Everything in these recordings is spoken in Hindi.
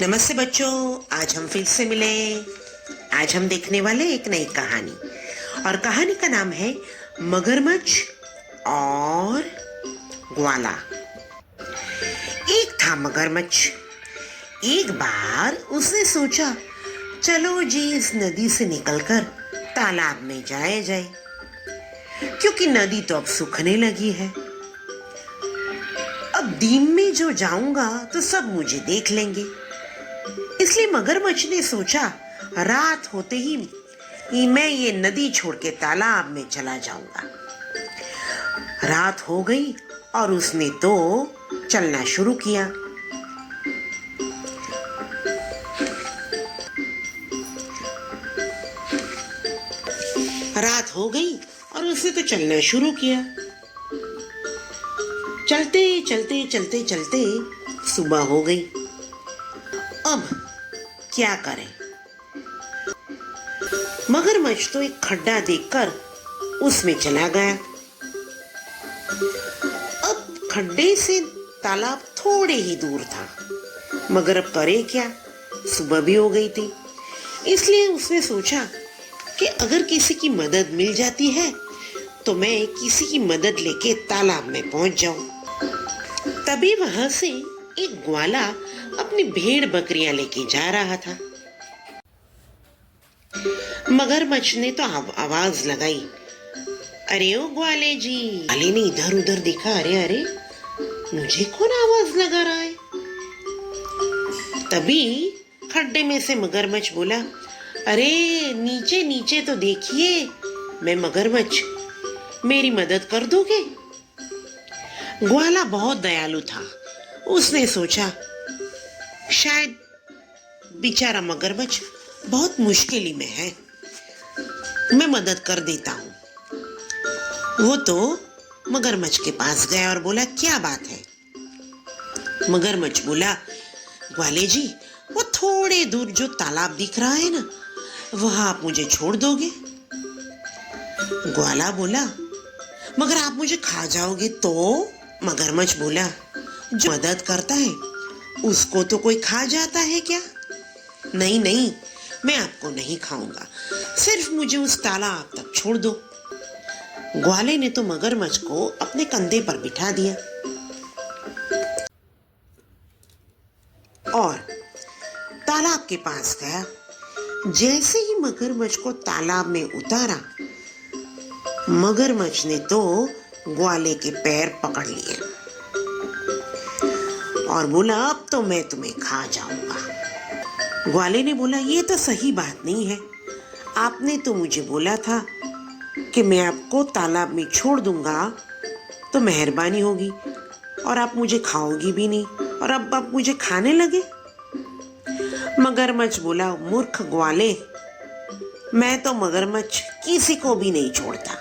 नमस्ते बच्चों, आज हम फिर से मिले। आज हम देखने वाले एक नई कहानी और कहानी का नाम है मगरमच्छ और ग्वाला। एक था मगरमच्छ। एक बार उसने सोचा, चलो जी इस नदी से निकलकर तालाब में जाया जाए, क्योंकि नदी तो अब सूखने लगी है। अब दिन में जो जाऊंगा तो सब मुझे देख लेंगे। इसलिए मगरमच्छ ने सोचा, रात होते ही मैं ये नदी छोड़ के तालाब में चला जाऊंगा। रात हो गई और उसने तो चलना शुरू किया। रात हो गई और उसने तो चलना शुरू किया। चलते चलते चलते चलते सुबह हो गई। अब क्या करें? मगरमच्छ तो एक खड्डा देखकर उसमें चला गया। अब खड्डे से तालाब थोड़े ही दूर था, मगर अब करे क्या? सुबह भी हो गई थी। इसलिए उसने सोचा कि अगर किसी की मदद मिल जाती है तो मैं किसी की मदद लेके तालाब में पहुंच जाऊं। तभी वहां से एक ग्वाला अपनी भेड़ बकरियां लेके जा रहा था। मगरमच्छ ने तो आवाज लगाई, अरे ओ ग्वाले जी। ग्वाले ने इधर उधर देखा, अरे अरे मुझे कौन आवाज लगा रहा है? तभी खड्डे में से मगरमच्छ बोला, अरे नीचे नीचे तो देखिए, मैं मगरमच्छ, मेरी मदद कर दोगे? ग्वाला बहुत दयालु था। उसने सोचा, शायद बेचारा मगरमच्छ बहुत मुश्किल में है, मैं मदद कर देता हूं। वो तो मगरमच्छ के पास गया और बोला, क्या बात है? मगरमच्छ बोला, ग्वाले जी, वो थोड़े दूर जो तालाब दिख रहा है ना, वहां आप मुझे छोड़ दोगे? ग्वाला बोला, मगर आप मुझे खा जाओगे तो? मगरमच्छ बोला, जो मदद करता है उसको तो कोई खा जाता है क्या? नहीं नहीं, मैं आपको नहीं खाऊंगा, सिर्फ मुझे उस तालाब तक छोड़ दो। ग्वाले ने तो मगरमच्छ को अपने कंधे पर बिठा दिया और तालाब के पास गया। जैसे ही मगरमच्छ को तालाब में उतारा, मगरमच्छ ने तो ग्वाले के पैर पकड़ लिए और बोला, अब तो मैं तुम्हें खा जाऊंगा। ग्वाले ने बोला, ये तो सही बात नहीं है। आपने तो मुझे बोला था कि मैं आपको तालाब में छोड़ दूंगा तो मेहरबानी होगी, और आप मुझे खाओगी भी नहीं, और अब आप मुझे खाने लगे। मगरमच्छ बोला, मूर्ख ग्वाले, मैं तो मगरमच्छ किसी को भी नहीं छोड़ता,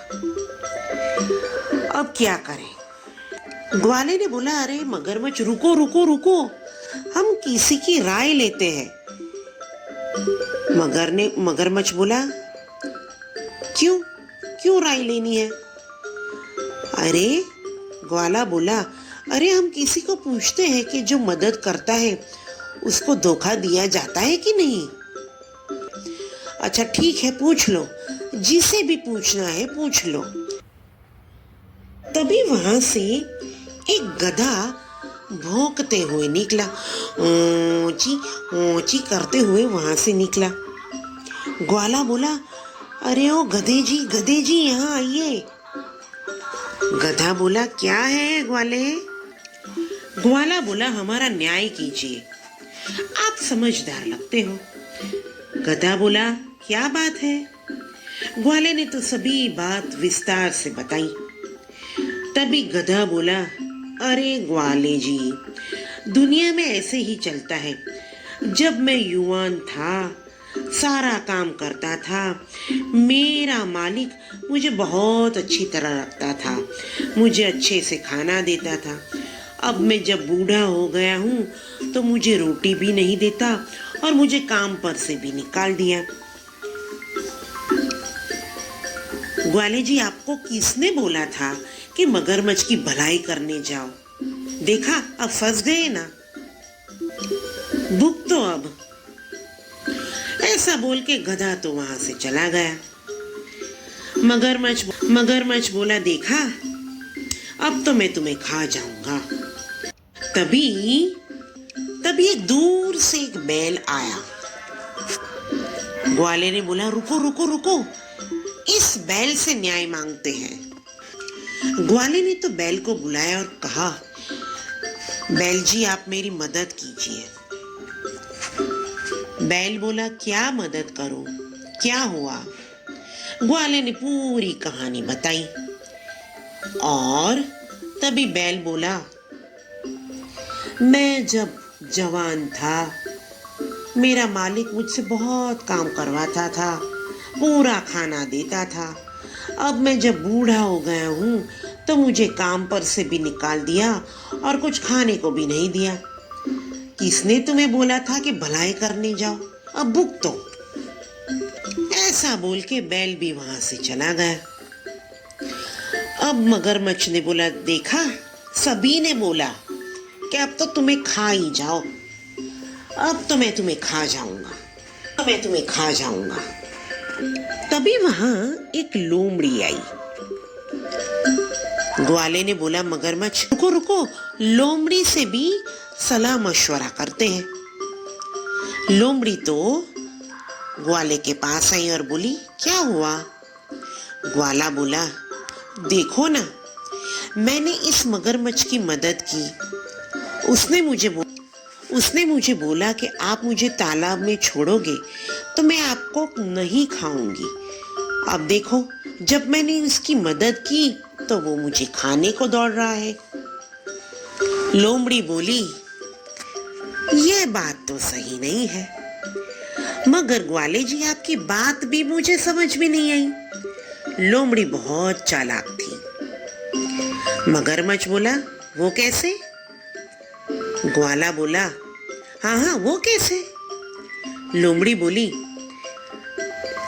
अब क्या करें? ग्वाले ने बोला, अरे मगरमच्छ, रुको रुको रुको, हम किसी की राय लेते हैं। मगरमच्छ बोला, क्यों क्यों राय लेनी है? अरे ग्वाला बोला, अरे हम किसी को पूछते हैं कि जो मदद करता है उसको धोखा दिया जाता है कि नहीं। अच्छा ठीक है, पूछ लो, जिसे भी पूछना है पूछ लो। तभी वहां से एक गधा भौंकते हुए निकला, ऊंची ऊंची करते हुए वहां से निकला। ग्वाला बोला, अरे ओ गधे जी यहाँ आइए। गधा बोला, क्या है ग्वाले? ग्वाला बोला, हमारा न्याय कीजिए, आप समझदार लगते हो। गधा बोला, क्या बात है? ग्वाले ने तो सभी बात विस्तार से बताई। तभी गधा बोला, अरे ग्वाले जी, दुनिया में ऐसे ही चलता है। जब मैं युवान था, सारा काम करता था, मेरा मालिक मुझे बहुत अच्छी तरह रखता था, मुझे अच्छे से खाना देता था। अब मैं जब बूढ़ा हो गया हूँ तो मुझे रोटी भी नहीं देता और मुझे काम पर से भी निकाल दिया। ग्वाले जी, आपको किसने बोला था कि मगरमच्छ की भलाई करने जाओ? देखा, अब फंस गए ना। भुगतो अब। ऐसा बोल के गधा तो वहां से चला गया। मगरमच्छ बोला, देखा, अब तो मैं तुम्हें खा जाऊंगा। तभी तभी एक दूर से एक बैल आया। ग्वाले ने बोला, रुको रुको रुको, इस बैल से न्याय मांगते हैं। ग्वाले ने तो बैल को बुलाया और कहा, बैल जी, आप मेरी मदद कीजिए। बैल बोला, क्या मदद करूं, क्या हुआ? ग्वाले ने पूरी कहानी बताई। और तभी बैल बोला, मैं जब जवान था, मेरा मालिक मुझसे बहुत काम करवाता था, पूरा खाना देता था। अब मैं जब बूढ़ा हो गया हूँ तो मुझे काम पर से भी निकाल दिया और कुछ खाने को भी नहीं दिया। किसने तुम्हें बोला था कि भलाई करने जाओ, अब भुगतो। ऐसा बोल के बैल भी वहां से चला गया। अब मगरमच्छ ने बोला, देखा, सभी ने बोला कि अब तो तुम्हें खा ही जाओ, अब तो मैं तुम्हें खा जाऊंगा। तभी वहां एक लोमड़ी आई। ग्वाले ने बोला, मगरमच्छ, रुको रुको, लोमड़ी से भी सलाह मशवरा करते हैं। लोमड़ी तो ग्वाले के पास आई और बोली, क्या हुआ? ग्वाला बोला, देखो ना, मैंने इस मगरमच्छ की मदद की। उसने मुझे बोला कि आप मुझे तालाब में छोड़ोगे तो मैं आपको नहीं खाऊंगी। अब देखो, जब मैंने उसकी मदद की तो वो मुझे खाने को दौड़ रहा है। लोमड़ी बोली, ये बात तो सही नहीं है, मगर ग्वाले जी, आपकी बात भी मुझे समझ में नहीं आई। लोमड़ी बहुत चालाक थी। मगरमच्छ बोला, वो कैसे? ग्वाला बोला, हाँ, वो कैसे? लोमड़ी बोली,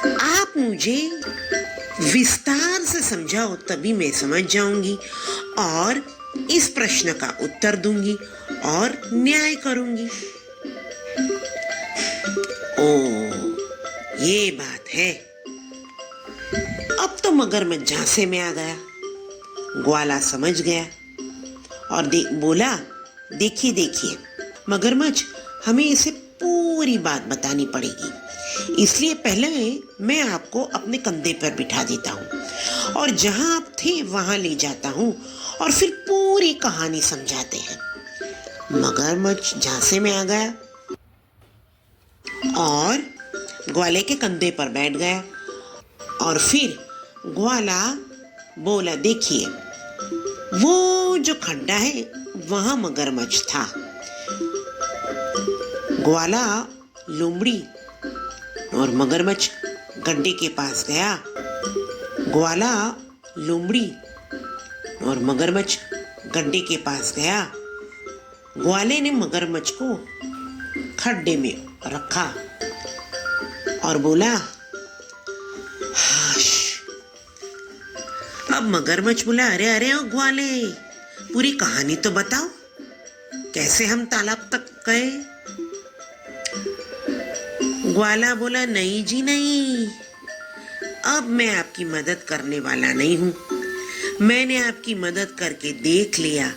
आप मुझे विस्तार से समझाओ, तभी मैं समझ जाऊंगी और इस प्रश्न का उत्तर दूंगी और न्याय करूंगी। ओ, ये बात है। अब तो मगरमच्छ झांसे में आ गया। ग्वाला समझ गया और बोला, देखिए, मगरमच्छ, हमें इसे पूरी बात बतानी पड़ेगी, इसलिए पहले मैं आपको अपने कंधे पर बिठा देता हूँ और जहां आप थे वहां ले जाता हूँ और फिर पूरी कहानी समझाते हैं। मगरमच्छ झांसे में आ गया और ग्वाले के कंधे पर बैठ गया और फिर ग्वाला बोला, देखिए, वो जो खड्डा है वहां मगरमच्छ था। ग्वाला, लोमड़ी और मगरमच्छ गड्ढे के पास गया। ग्वाला, लोमड़ी और मगरमच्छ गड्ढे के पास गया। ग्वाले ने मगरमच्छ को खड्डे में रखा और बोला, हाश। अब मगरमच्छ बोला, अरे ओ ग्वाले, पूरी कहानी तो बताओ, कैसे हम तालाब तक गए? ग्वाला बोला, नहीं जी नहीं, अब मैं आपकी मदद करने वाला नहीं हूं। मैंने आपकी मदद करके देख लिया,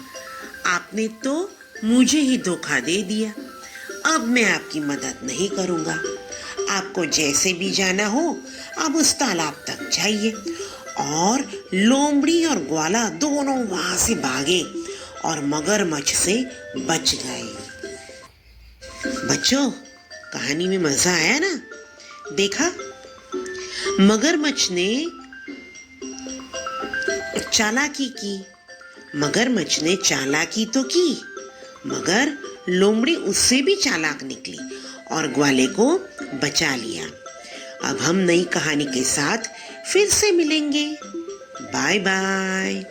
आपने तो मुझे ही धोखा दे दिया। अब मैं आपकी मदद नहीं करूंगा। आपको जैसे भी जाना हो, आप उस तालाब तक जाइए। और लोमड़ी और ग्वाला दोनों वहां से भागे और मगरमच्छ से बच गए। बच्चों, कहानी में मजा आया ना? देखा, मगरमच्छ ने चालाकी की। मगरमच्छ ने चालाकी तो की, मगर लोमड़ी उससे भी चालाक निकली और ग्वाले को बचा लिया। अब हम नई कहानी के साथ फिर से मिलेंगे। Bye bye.